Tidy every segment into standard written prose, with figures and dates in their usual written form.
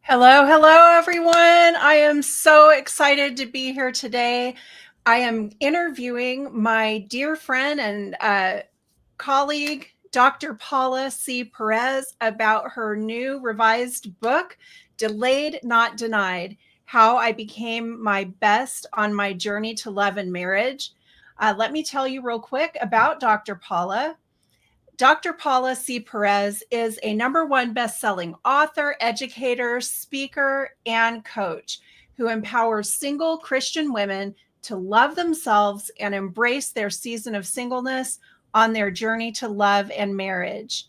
Hello, hello, everyone. I am so excited to be here today. I am interviewing my dear friend and colleague, Dr. Paula C. Perez, about her new revised book, Delayed Not Denied: How I Became My Best on My Journey to Love and Marriage. Let me tell you real quick about Dr. Paula. Dr. Paula C. Perez is a #1 best-selling author, educator, speaker, and coach who empowers single Christian women to love themselves and embrace their season of singleness on their journey to love and marriage.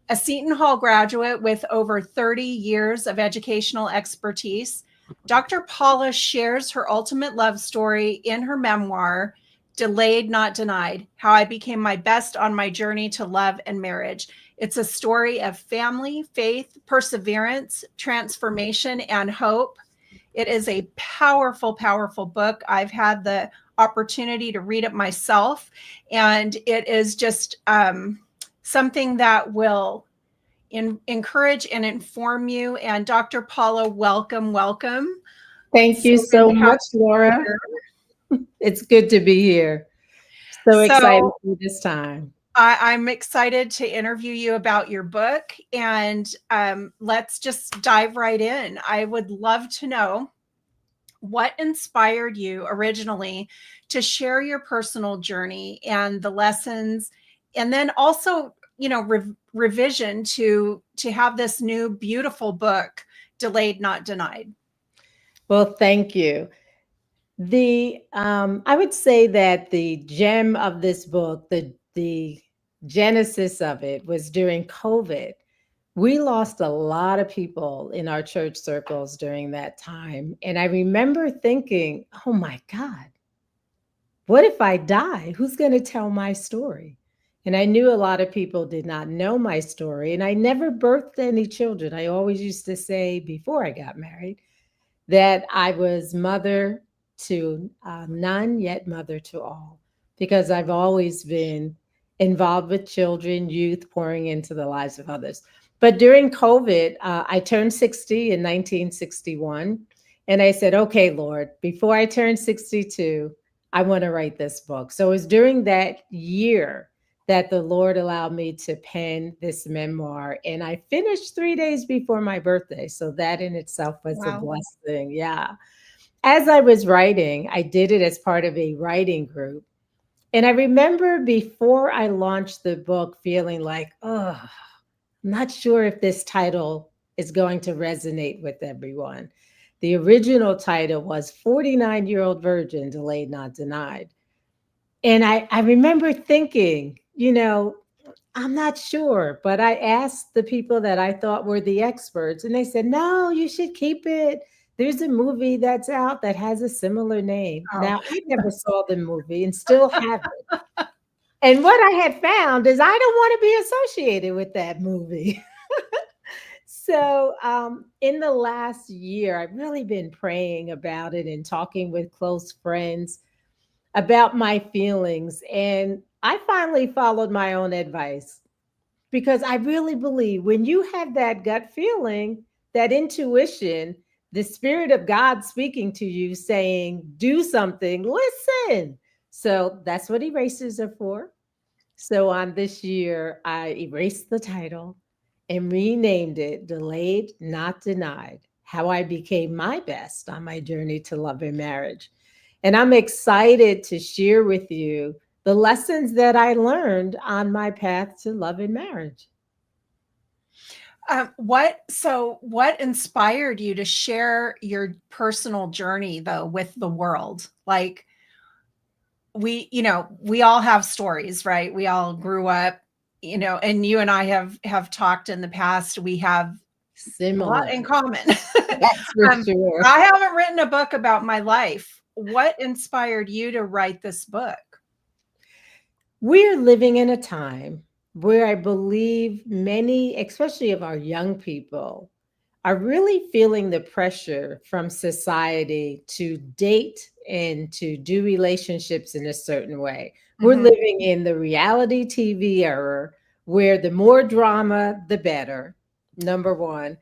A Seton Hall graduate with over 30 years of educational expertise, Dr. Paula shares her ultimate love story in her memoir, Delayed Not Denied: How I Became My Best on My Journey to Love and Marriage. It's a story of family, faith, perseverance, transformation, and hope. It is a powerful, powerful book. I've had the opportunity to read it myself, and it is just something that will encourage and inform you. And Dr. Paula, welcome, welcome. Thank So you good so to have much, you Laura. here. It's good to be here. So excited So for this time. I'm excited to interview you about your book, and let's just dive right in. I would love to know what inspired you originally to share your personal journey and the lessons, and then also, revision to have this new beautiful book, Delayed Not Denied. Well, thank you. I would say that the gem of this book, the genesis of it was during COVID. We lost a lot of people in our church circles during that time. And I remember thinking, oh my God, what if I die? Who's going to tell my story? And I knew a lot of people did not know my story. And I never birthed any children. I always used to say before I got married that I was mother to none, yet mother to all, because I've always been involved with children, youth, pouring into the lives of others. But during COVID, I turned 60 in 1961. And I said, okay, Lord, before I turn 62, I want to write this book. So it was during that year that the Lord allowed me to pen this memoir. And I finished 3 days before my birthday. So that in itself was a Wow. blessing. Yeah. As I was writing, I did it as part of a writing group. And I remember before I launched the book feeling like, oh, I'm not sure if this title is going to resonate with everyone. The original title was 49-Year-Old Virgin, Delayed Not Denied. And I remember thinking, I'm not sure, but I asked the people that I thought were the experts, and they said, no, you should keep it. There's a movie that's out that has a similar name. Oh, Now, I never saw the movie and still haven't. And what I had found is I don't want to be associated with that movie. So, in the last year, I've really been praying about it and talking with close friends about my feelings. And I finally followed my own advice because I really believe when you have that gut feeling, that intuition, the spirit of God speaking to you saying, do something, listen. So that's what erasers are for. So on this year, I erased the title and renamed it Delayed Not Denied: How I Became My Best on My Journey to Love and Marriage. And I'm excited to share with you the lessons that I learned on my path to love and marriage. what inspired you to share your personal journey though with the world? Like, we all have stories, right? We all grew up, and you and I have talked in the past. We have a lot Similar, in common. that's for um, sure. I haven't written a book about my life. What inspired you to write this book? We're living in a time where I believe many, especially of our young people, are really feeling the pressure from society to date and to do relationships in a certain way. We're Hmm. living in the reality TV era where the more drama, the better, number one.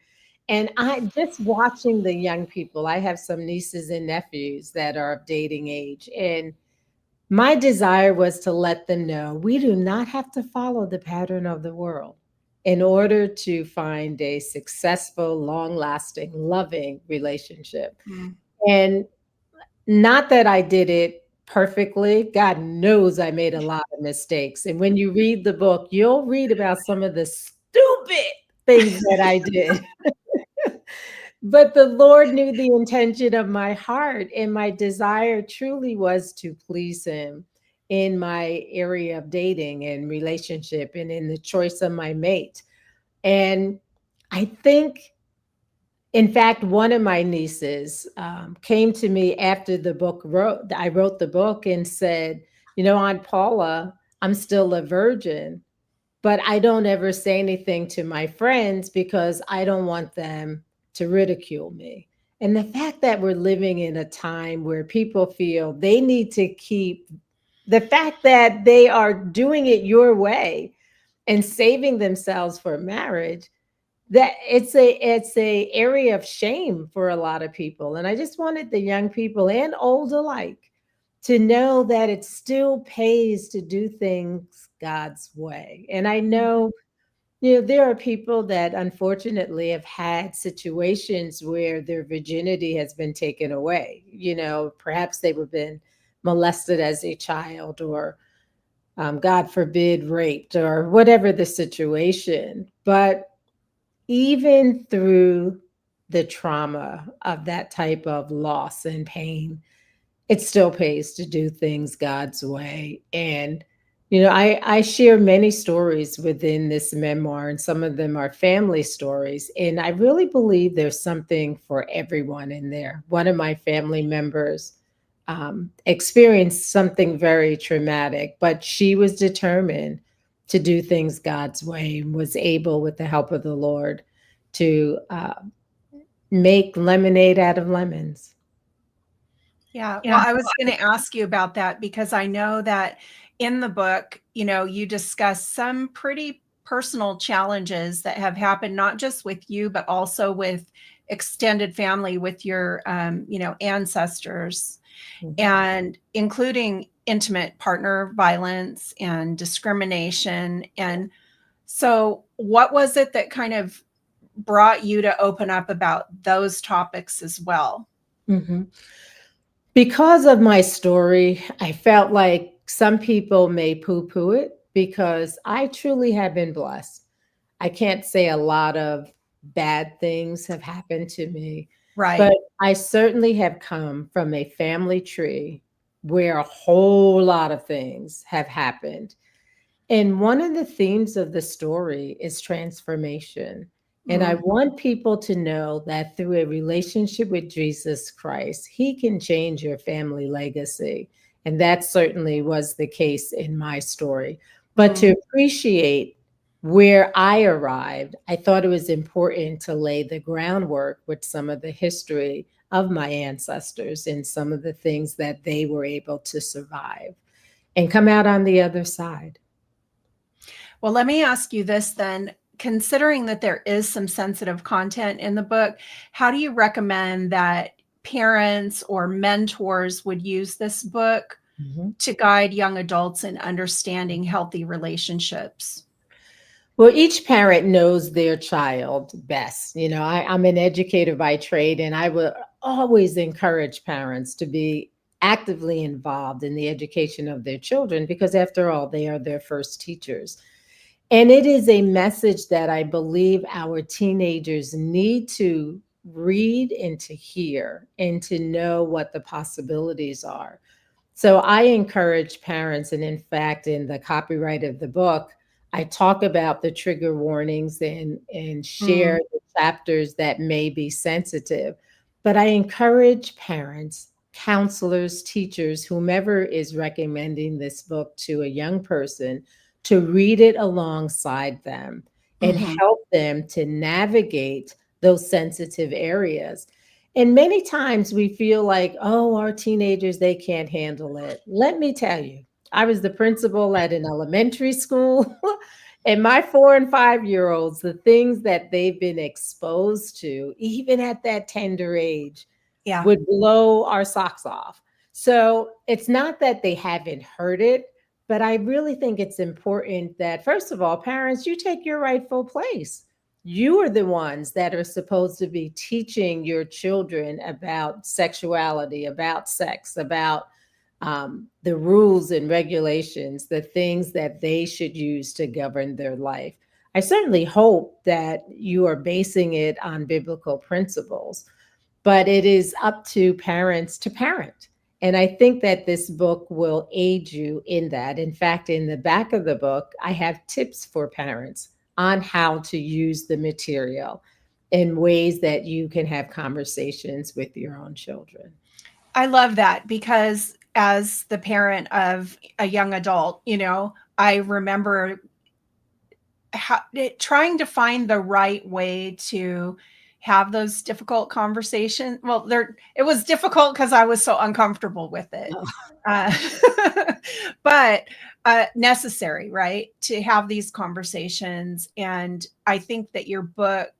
And I just watching the young people, I have some nieces and nephews that are of dating age. And my desire was to let them know we do not have to follow the pattern of the world in order to find a successful, long lasting, loving relationship. Mm. And not that I did it perfectly. God knows I made a lot of mistakes. And when you read the book, you'll read about some of the stupid things that I did. But the Lord knew the intention of my heart, and my desire truly was to please Him in my area of dating and relationship and in the choice of my mate. And I think, in fact, one of my nieces came to me after the book wrote. I wrote the book and said, "You know, Aunt Paula, I'm still a virgin, but I don't ever say anything to my friends because I don't want them to ridicule me." And the fact that we're living in a time where people feel they need to keep the fact that they are doing it your way and saving themselves for marriage, that it's a area of shame for a lot of people. And I just wanted the young people and old alike to know that it still pays to do things God's way. And I know, there are people that unfortunately have had situations where their virginity has been taken away. Perhaps they were been molested as a child, or God forbid, raped, or whatever the situation. But even through the trauma of that type of loss and pain, it still pays to do things God's way. And, I share many stories within this memoir, and some of them are family stories. And I really believe there's something for everyone in there. One of my family members experienced something very traumatic, but she was determined to do things God's way and was able, with the help of the Lord, to make lemonade out of lemons. Yeah. Well, I was going to ask you about that because I know that in the book, you discuss some pretty personal challenges that have happened, not just with you, but also with extended family, with your, ancestors, Mhm. and including intimate partner violence and discrimination. And so, what was it that kind of brought you to open up about those topics as well? Mhm. Because of my story, I felt like some people may poo poo it because I truly have been blessed. I can't say a lot of bad things have happened to me, but Right. I certainly have come from a family tree where a whole lot of things have happened. And one of the themes of the story is transformation. And I Mm, want people to know that through a relationship with Jesus Christ, He can change your family legacy. And that certainly was the case in my story. But to mm. appreciate where I arrived, I thought it was important to lay the groundwork with some of the history of my ancestors and some of the things that they were able to survive and come out on the other side. Well, let me ask you this then. Considering that there is some sensitive content in the book, how do you recommend that parents or mentors would use this book Mhm. to guide young adults in understanding healthy relationships? Well, each parent knows their child best. I'm an educator by trade, and I will always encourage parents to be actively involved in the education of their children because, after all, they are their first teachers. And it is a message that I believe our teenagers need to read and to hear and to know what the possibilities are. So I encourage parents, and in fact, in the copyright of the book, I talk about the trigger warnings and Mm, share the chapters that may be sensitive. But I encourage parents, counselors, teachers, whomever is recommending this book to a young person, to read it alongside them and mhm. help them to navigate those sensitive areas. And many times we feel like, oh, our teenagers, they can't handle it. Let me tell you, I was the principal at an elementary school And my 4 and 5 year olds, the things that they've been exposed to, even at that tender age, Yeah. would blow our socks off. So it's not that they haven't heard it, but I really think it's important that, first of all, parents, you take your rightful place. You are the ones that are supposed to be teaching your children about sexuality, about sex, about the rules and regulations, the things that they should use to govern their life. I certainly hope that you are basing it on biblical principles, but it is up to parents to parent. And I think that this book will aid you in that. In fact, in the back of the book, I have tips for parents on how to use the material in ways that you can have conversations with your own children. I love that because as the parent of a young adult, I remember trying to find the right way to have those difficult conversations. Well, it was difficult because I was so uncomfortable with it. Uh, but necessary, right? To have these conversations. And I think that your book,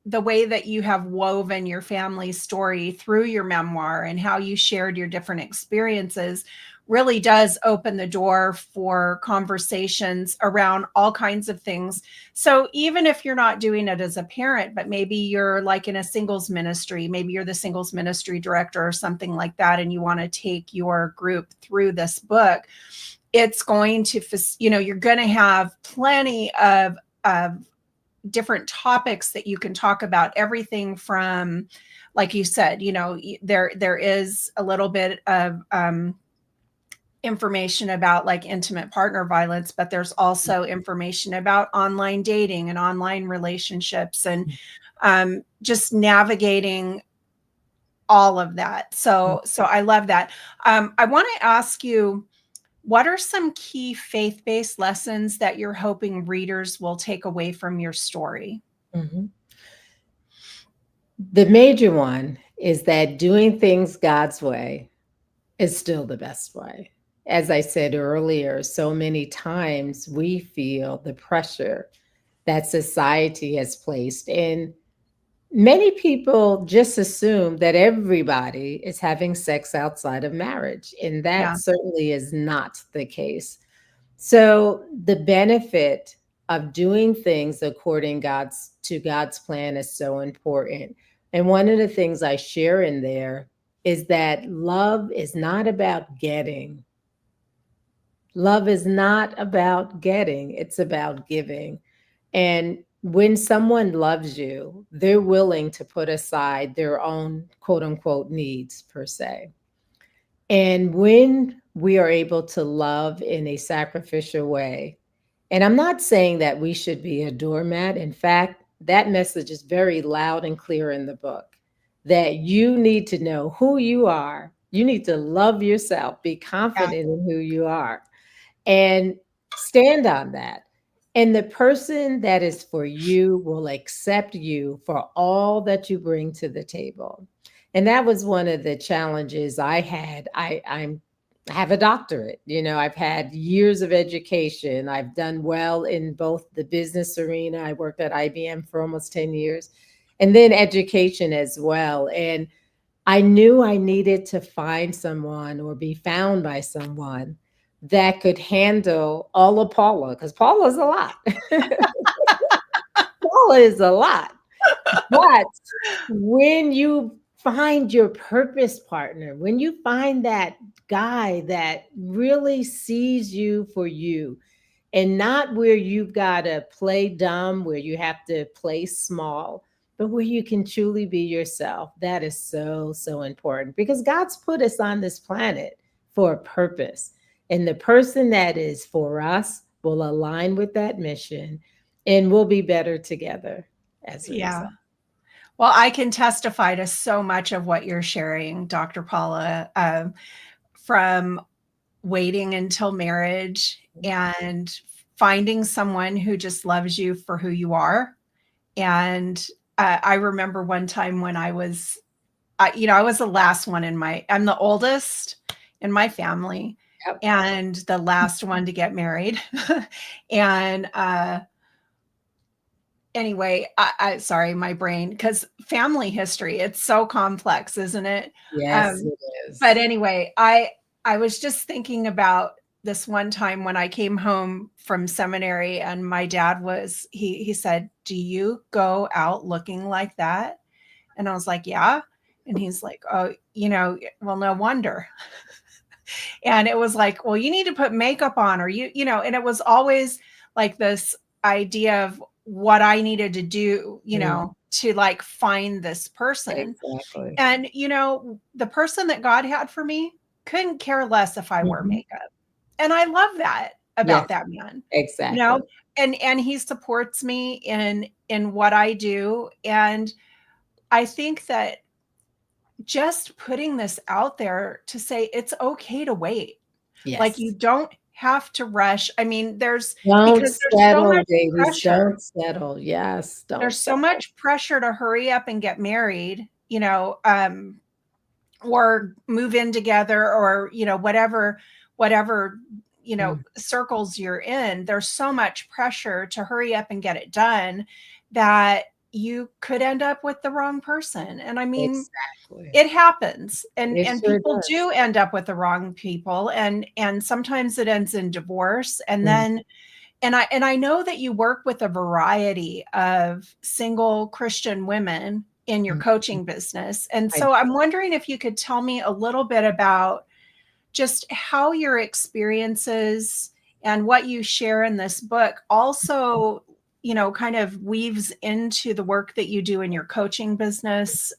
the way that you have woven your family story through your memoir and how you shared your different experiences really does open the door for conversations around all kinds of things. So even if you're not doing it as a parent, but maybe you're like in a singles ministry, maybe you're the singles ministry director or something like that, and you want to take your group through this book, it's going to, you're going to have plenty of different topics that you can talk about, everything from, like you said, there is a little bit of information about like intimate partner violence, but there's also information about online dating and online relationships and just navigating all of that. So I love that. I want to ask you, what are some key faith-based lessons that you're hoping readers will take away from your story? Mhm. The major one is that doing things God's way is still the best way. As I said earlier, so many times we feel the pressure that society has placed. And many people just assume that everybody is having sex outside of marriage. And Yeah. that certainly is not the case. So the benefit of doing things according to God's plan is so important. And one of the things I share in there is that love is not about getting. Love is not about getting, it's about giving. And when someone loves you, they're willing to put aside their own quote unquote needs, per se. And when we are able to love in a sacrificial way, and I'm not saying that we should be a doormat. In fact, that message is very loud and clear in the book that you need to know who you are. You need to love yourself, be Yeah. confident in who you are, and stand on that. And the person that is for you will accept you for all that you bring to the table. And that was one of the challenges I had. I have a doctorate. I've had years of education. I've done well in both the business arena. I worked at IBM for almost 10 years, and then education as well. And I knew I needed to find someone or be found by someone that could handle all of Paula, because Paula is a lot. Paula is a lot. But when you find your purpose partner, when you find that guy that really sees you for you and not where you've got to play dumb, where you have to play small, but where you can truly be yourself, that is so, so important because God's put us on this planet for a purpose. And the person that is for us will align with that mission and we'll be better together as a Yeah. result. Well, I can testify to so much of what you're sharing, Dr. Paula, from waiting until marriage and finding someone who just loves you for who you are. And I remember one time when I was the last one I'm the oldest in my family. Yep. and the last one to get married. And anyway, I sorry, my brain, because family history, it's so complex, isn't it? Yes, Um, it but is. anyway, I was just thinking about this one time when I came home from seminary and my dad was he said, "Do you go out looking like that?" And I was like, "Yeah." And he's like, "Oh, well, no wonder." And it was like, "Well, you need to put makeup on, or and it was always like this idea of what I needed to do, Mm, to like find this person. exactly. And the person that God had for me couldn't care less if I wear Mhm. makeup. And I love that about Yes, that man. You exactly. know, and he supports me in what I do. And I think that just putting this out there to say it's okay to wait. Like, you Yes. don't have to rush. I mean, Don't because settle, ladies. Don't settle. Yes, don't there's so settle. much pressure to hurry up and get married, or move in together, or, whatever, Mm, circles you're in. There's so much pressure to hurry up and get it done that you could end up with the wrong person. And I mean, exactly. it happens, It and sure people does. do end up with the wrong people, and sometimes it ends in divorce. And Mm, then and I know that you work with a variety of single Christian women in your mm. coaching business. And I so I'm wondering if you could tell me a little bit about just how your experiences and what you share in this book also, kind of weaves into the work that you do in your coaching business,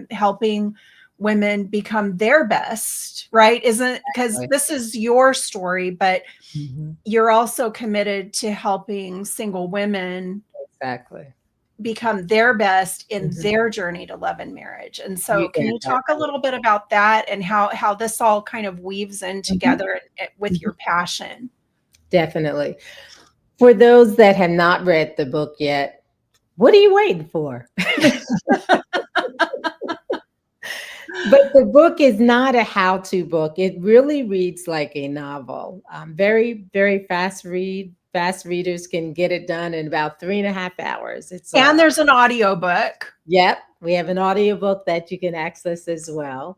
helping women become their best, right? Isn't because exactly. this is your story, but Mhm, you're also committed to helping single women exactly. become their best in Mhm. their journey to love and marriage. And You so can got you that talk a right. little bit about that and how this all kind of weaves in Mhm, together with mhm. your passion? Definitely. For those that have not read the book yet, what are you waiting for? But the book is not a how-to book. It really reads like a novel. Very, very fast read. Fast readers can get it done in about 3.5 hours. It's And there's an audiobook. yep, we have an audiobook that you can access as well.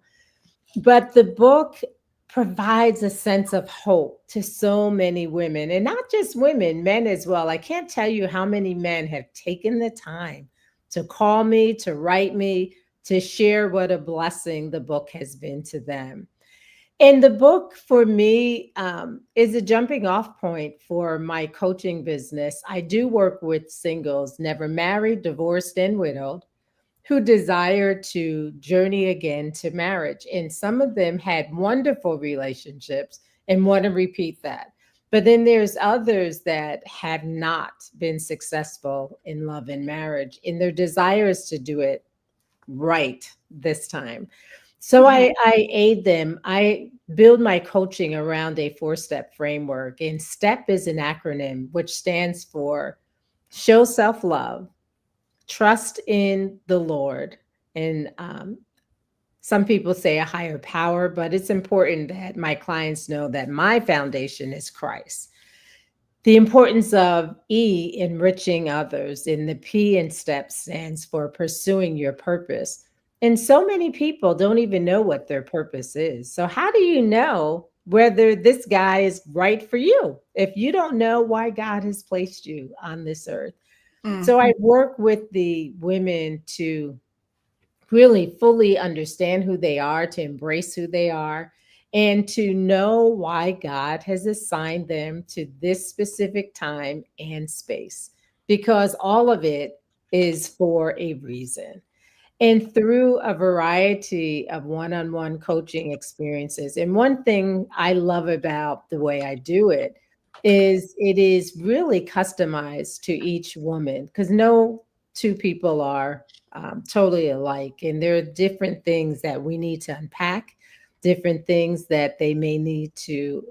But the book provides a sense of hope to so many women, and not just women, men as well. I can't tell you how many men have taken the time to call me, to write me, to share what a blessing the book has been to them. And the book for me is a jumping off point for my coaching business. I do work with singles, never married, divorced, and widowed, who desire to journey again to marriage. And some of them had wonderful relationships and want to repeat that. But then there's others that have not been successful in love and marriage, and their desire is to do it right this time. So Mhm. I aid them. I build my coaching around a 4 step framework. And STEP is an acronym which stands for show self love, trust in the Lord, and some people say a higher power, but it's important that my clients know that my foundation is Christ. The importance of E, enriching others, and the P in STEP stands for pursuing your purpose. And so many people don't even know what their purpose is. So, how do you know whether this guy is right for you if you don't know why God has placed you on this earth? Mm. So I work with the women to really fully understand who they are, to embrace who they are, and to know why God has assigned them to this specific time and space, because all of it is for a reason. And through a variety of one on one coaching experiences. And one thing I love about the way I do it is really customized to each woman, because no two people are totally alike. And there are different things that we need to unpack, different things that they may need to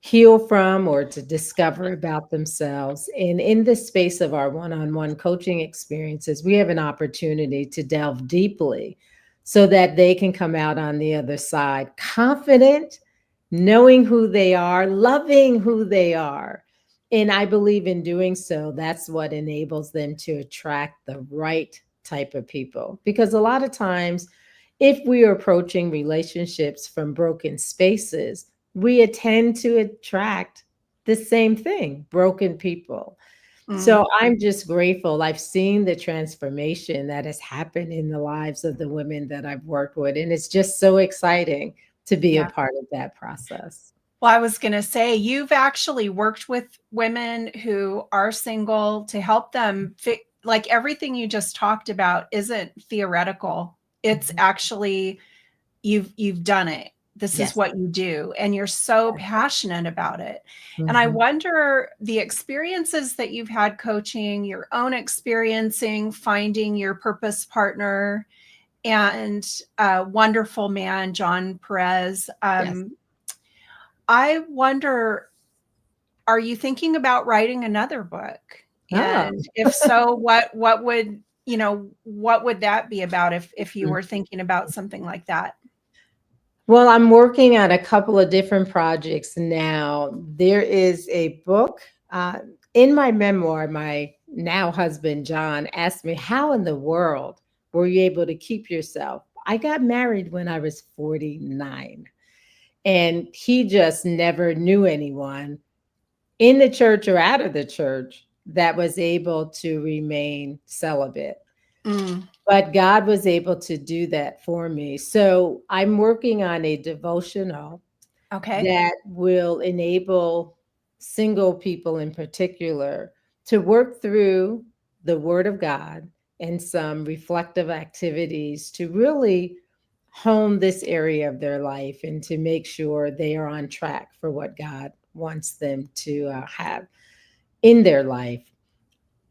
heal from or to discover about themselves. And in the space of our one on one coaching experiences, we have an opportunity to delve deeply so that they can come out on the other side confident, knowing who they are, loving who they are. And I believe in doing so, that's what enables them to attract the right type of people. Because a lot of times, if we are approaching relationships from broken spaces, we tend to attract the same thing, broken people. Mm, So I'm just grateful. I've seen the transformation that has happened in the lives of the women that I've worked with. And it's just so exciting to be a yeah. part of that process. Well, I was going to say, you've actually worked with women who are single to help them like everything you just talked about isn't theoretical. It's Mhm. actually you've done it. This is Yes. what you do, and you're so passionate about it. And I Mhm. wonder, the experiences that you've had coaching, your own experiencing finding your purpose partner, and a wonderful man, John Perez. Yes. I wonder, are you thinking about writing another book? Oh. And if so, what would, what would that be about if you Mm. were thinking about something like that? Well, I'm working on a couple of different projects now. There is a book uh, in my memoir. My now husband, John, asked me, how in the world were you able to keep yourself? I got married when I was 49, and he just never knew anyone in the church or out of the church that was able to remain celibate. Mm, But God was able to do that for me. So I'm working on a devotional okay. that will enable single people in particular to work through the Word of God and some reflective activities to really hone this area of their life and to make sure they are on track for what God wants them to have in their life.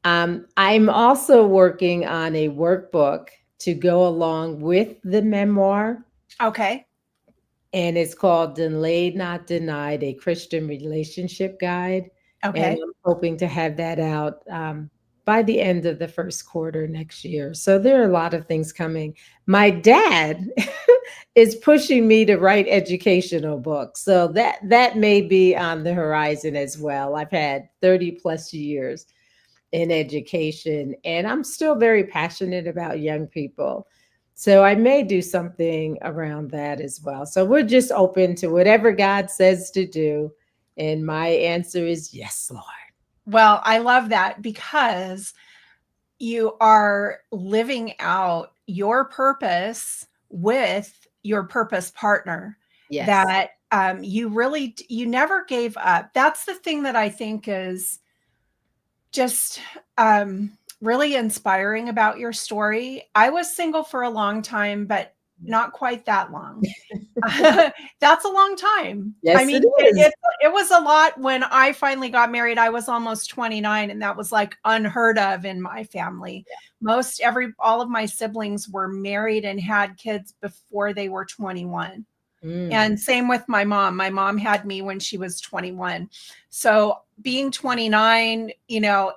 I'm also working on a workbook to go along with the memoir, Okay. and it's called Delayed Not Denied, a Christian Relationship Guide. And Okay. I'm hoping to have that out by the end of the first quarter next year. So there are a lot of things coming. My dad is pushing me to write educational books. So that may be on the horizon as well. I've had 30 plus years in education, and I'm still very passionate about young people. So I may do something around that as well. So we're just open to whatever God says to do. And my answer is yes, Lord. Well, I love that because you are living out your purpose with your purpose partner, Yes. that you really, you never gave up. That's the thing that I think is just really inspiring about your story. I was single for a long time, but not quite that long. That's a long time. I Yes, it mean, is. it was a lot. When I finally got married, I was almost 29, and that was like unheard of in my family. All of my siblings were married and had kids before they were 21. Mm, And same with my mom. My mom had me when she was 21. So being 29,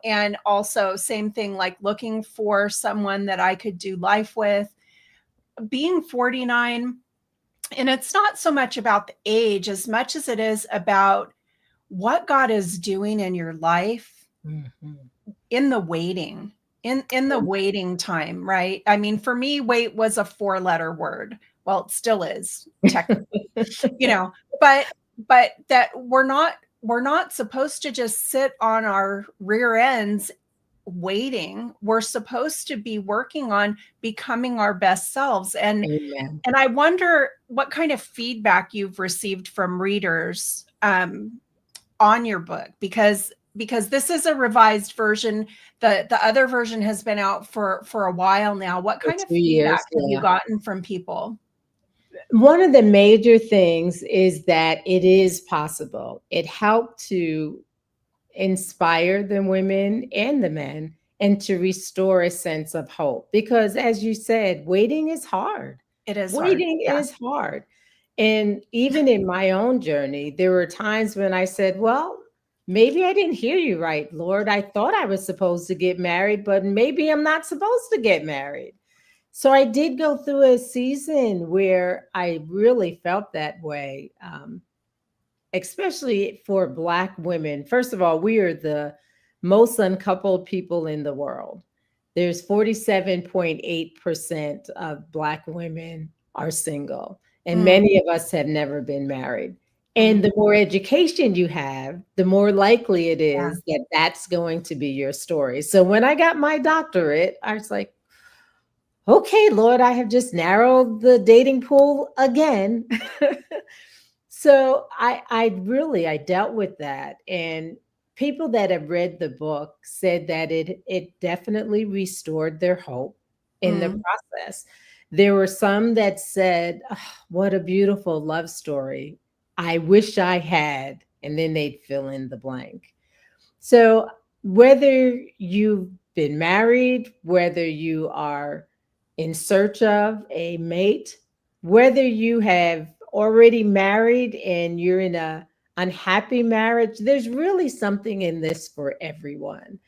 and also same thing, like looking for someone that I could do life with, being 49. And it's not so much about the age as much as it is about what God is doing in your life mhm. in the waiting, in the waiting time, right? I mean, for me, wait was a four-letter word. Well, it still is technically, you know, but that we're not supposed to just sit on our rear ends waiting. We're supposed to be working on becoming our best selves. and Amen. and I wonder what kind of feedback you've received from readers on your book, because this is a revised version. The other version has been out for a while now. What For kind of 2 years. feedback have you gotten from people? One of the major things is that it is possible. It helped to inspire the women and the men and to restore a sense of hope. Because as you said, waiting is hard. It is hard. Waiting Yeah. is hard. And even in my own journey, there were times when I said, well, maybe I didn't hear you right, Lord. I thought I was supposed to get married, but maybe I'm not supposed to get married. So I did go through a season where I really felt that way. especially for Black women. First of all, we are the most uncoupled people in the world. There's 47.8% of Black women are single, and Mm, many of us have never been married. And mm, the more education you have, the more likely it yeah. is that that's going to be your story. So when I got my doctorate, I was like, okay, Lord, I have just narrowed the dating pool again. So I dealt with that, and people that have read the book said that it definitely restored their hope in the Mm, process. There were some that said, "Oh, what a beautiful love story. I wish I had," and then they'd fill in the blank. So, whether you've been married, whether you are in search of a mate, whether you have already married and you're in a unhappy marriage, there's really something in this for everyone.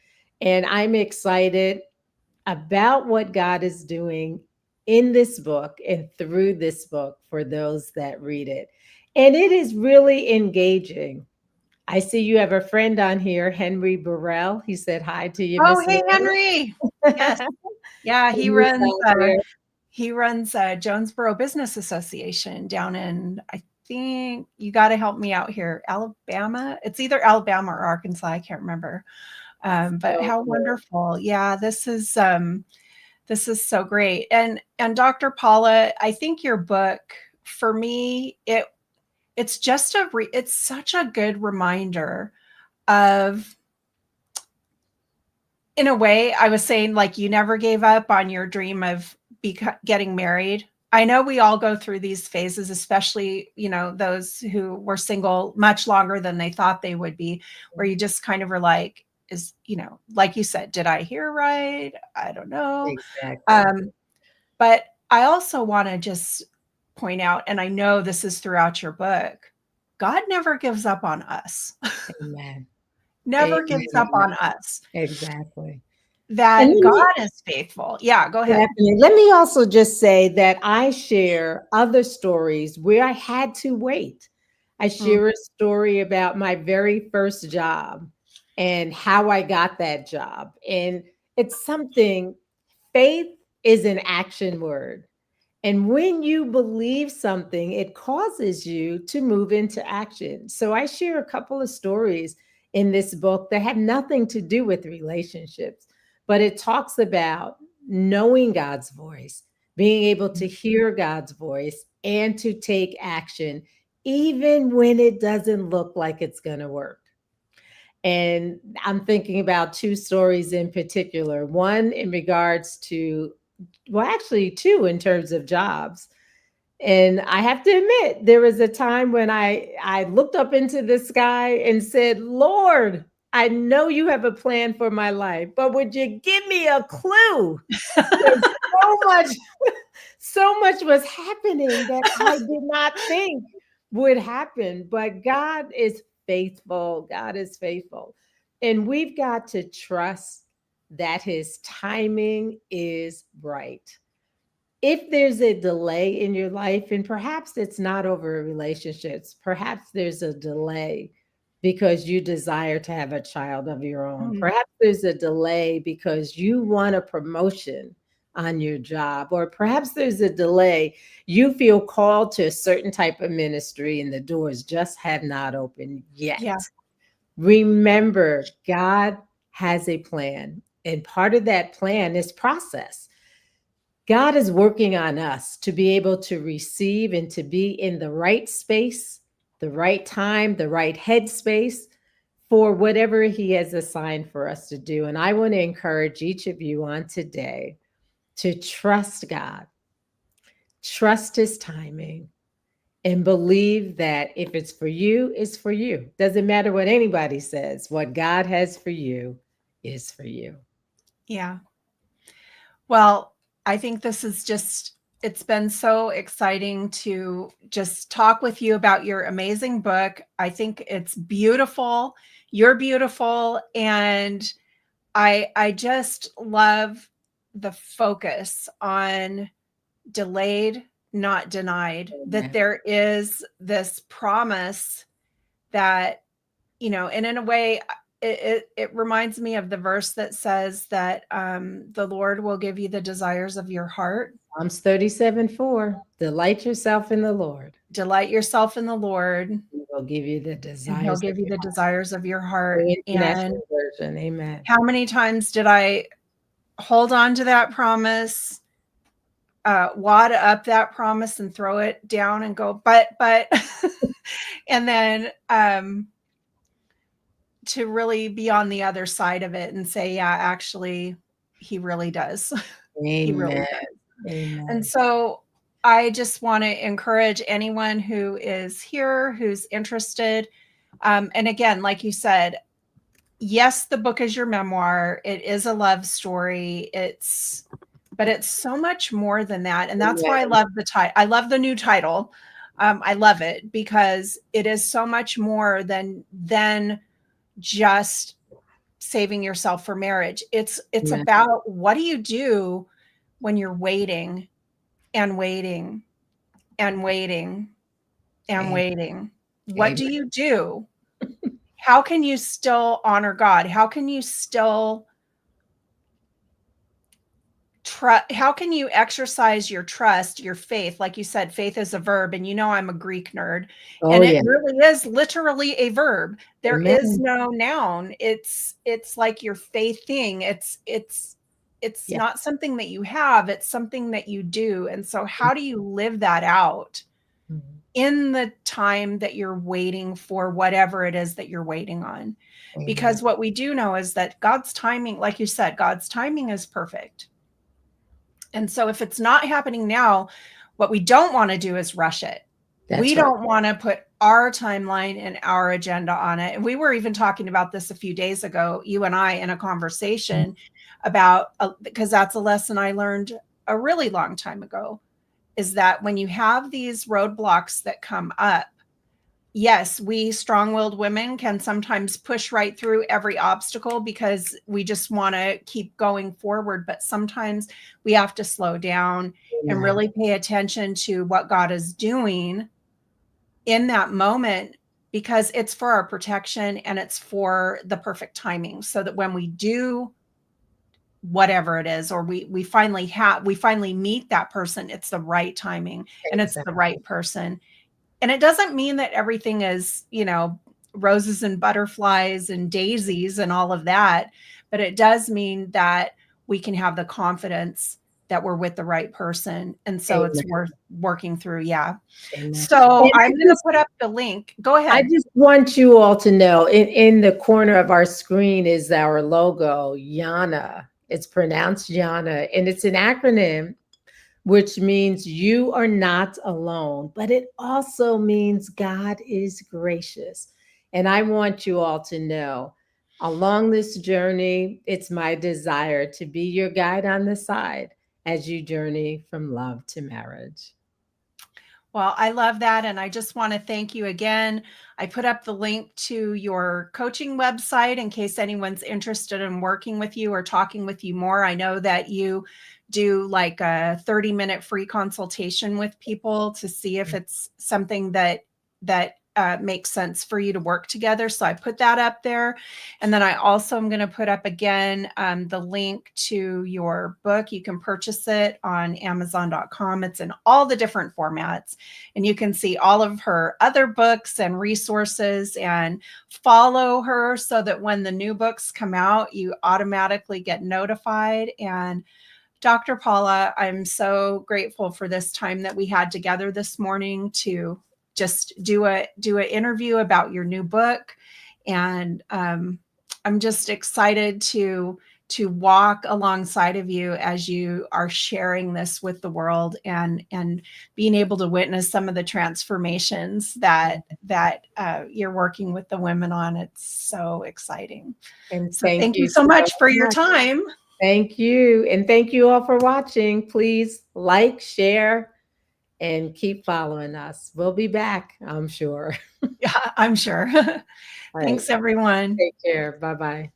And I'm excited about what God is doing in this book and through this book for those that read it. And it is really engaging. I see you have a friend on here, Henry Burrell. He said hi to you, oh, Miss hey, Laura. Henry. Yes. Yeah, Henry's on there. he runs Jonesboro Business Association down in, I think you got to help me out here, Alabama. It's either Alabama or Arkansas. I can't remember. But So how good. wonderful. Yeah, this is so great. And Dr. Paula, I think your book for me, it's just it's such a good reminder of, in a way, I was saying, like, you never gave up on your dream of getting married. I know we all go through these phases, especially, those who were single much longer than they thought they would be, where you just kind of are like, like you said, did I hear right? I don't know. Exactly. Um, but I also want to just point out, and I know this is throughout your book, God never gives up on us. Amen. Never Amen. gives up on Amen. us. Exactly. And That let me God is faithful. Yeah, go ahead. definitely let me also just say that I share other stories where I had to wait. I Mm, share a story about my very first job and how I got that job. And it's something, faith is an action word. And when you believe something, it causes you to move into action. So I share a couple of stories in this book that have nothing to do with relationships, but it talks about knowing God's voice, being able to hear God's voice, and to take action, even when it doesn't look like it's going to work. And I'm thinking about two stories in particular, one in regards to, well, actually, two in terms of jobs. And I have to admit, there was a time when I looked up into the sky and said, Lord, I know you have a plan for my life, but would you give me a clue? Because so much, so much was happening that I did not think would happen. But God is faithful. God is faithful. And we've got to trust that his timing is right. If there's a delay in your life, and perhaps it's not over relationships, perhaps there's a delay because you desire to have a child of your own. mm, Perhaps there's a delay because you want a promotion on your job, or perhaps there's a delay. You feel called to a certain type of ministry and the doors just have not opened yet. yeah. Remember, God has a plan, and part of that plan is process. God is working on us to be able to receive and to be in the right space, the right time, the right headspace for whatever He has assigned for us to do. And I want to encourage each of you on today to trust God, trust His timing, and believe that if it's for you, it's for you. Doesn't matter what anybody says, what God has for you is for you. Yeah. Well, I think this is just, it's been so exciting to just talk with you about your amazing book. I think it's beautiful. You're beautiful. And I just love the focus on delayed, not denied, that Amen. there is this promise that, and in a way, it reminds me of the verse that says that the Lord will give you the desires of your heart. Psalms 37:4. Delight yourself in the Lord. Delight yourself in the Lord, He will give you the and He'll desires of give you your the desires of your heart. heart. The And International Version. Amen. how many times did I hold on to that promise, wad up that promise and throw it down and go, but, and then to really be on the other side of it and say, yeah, actually, He really does. He really Amen. does. Amen. And so I just want to encourage anyone who is here, who's interested. And again, like you said, yes, the book is your memoir. It is a love story. But it's so much more than that. And that's why I love the title. I love the new title. I love it because it is so much more than just saving yourself for marriage. It's Amen. about, what do you do when you're waiting and waiting and waiting and Amen. waiting? What do Amen. you do? How can you still honor God? How can you still how can you exercise your trust, your faith? Like you said, faith is a verb, and I'm a Greek nerd, Oh, and it yeah. really is literally a verb. There is Amen. no noun. It's like your faith thing. It's Yeah. not something that you have, it's something that you do. And so how do you live that out Mhm. in the time that you're waiting for whatever it is that you're waiting on? Amen. Because what we do know is that God's timing, like you said, God's timing is perfect. And so if it's not happening now, what we don't want to do is rush it. We That's right. don't want to put our timeline and our agenda on it. And we were even talking about this a few days ago, you and I, in a conversation about, because that's a lesson I learned a really long time ago, is that when you have these roadblocks that come up, yes, we strong-willed women can sometimes push right through every obstacle because we just want to keep going forward. But sometimes we have to slow down and Amen. really pay attention to what God is doing in that moment, because it's for our protection and it's for the perfect timing, so that when we do whatever it is, or we finally meet that person, it's the right timing and it's the Exactly. right person. And it doesn't mean that everything is, roses and butterflies and daisies and all of that, but it does mean that we can have the confidence that we're with the right person. And so it's Amen. worth working through. Yeah. Amen. So And I'm going to put up the link. Go I ahead. just want you all to know, in the corner of our screen is our logo, Yana. It's pronounced Yana, and it's an acronym which means you are not alone, but it also means God is gracious. And I want you all to know, along this journey, it's my desire to be your guide on the side as you journey from love to marriage. Well, I love that. And I just want to thank you again. I put up the link to your coaching website in case anyone's interested in working with you or talking with you more. I know that you do like a 30-minute free consultation with people to see if it's something that makes sense for you to work together. So I put that up there. And then I also am going to put up again the link to your book. You can purchase it on Amazon.com. It's in all the different formats. And you can see all of her other books and resources and follow her so that when the new books come out, you automatically get notified. And Dr. Paula, I'm so grateful for this time that we had together this morning to just do an interview about your new book. And I'm just excited to walk alongside of you as you are sharing this with the world, and being able to witness some of the transformations that you're working with the women on. It's so exciting. And So thank thank you you so so much for your much. time. Thank you. And thank you all for watching. Please like, share, and keep following us. We'll be back, I'm sure. Yeah, I'm sure. All right. Thanks, everyone. Take care. Bye-bye.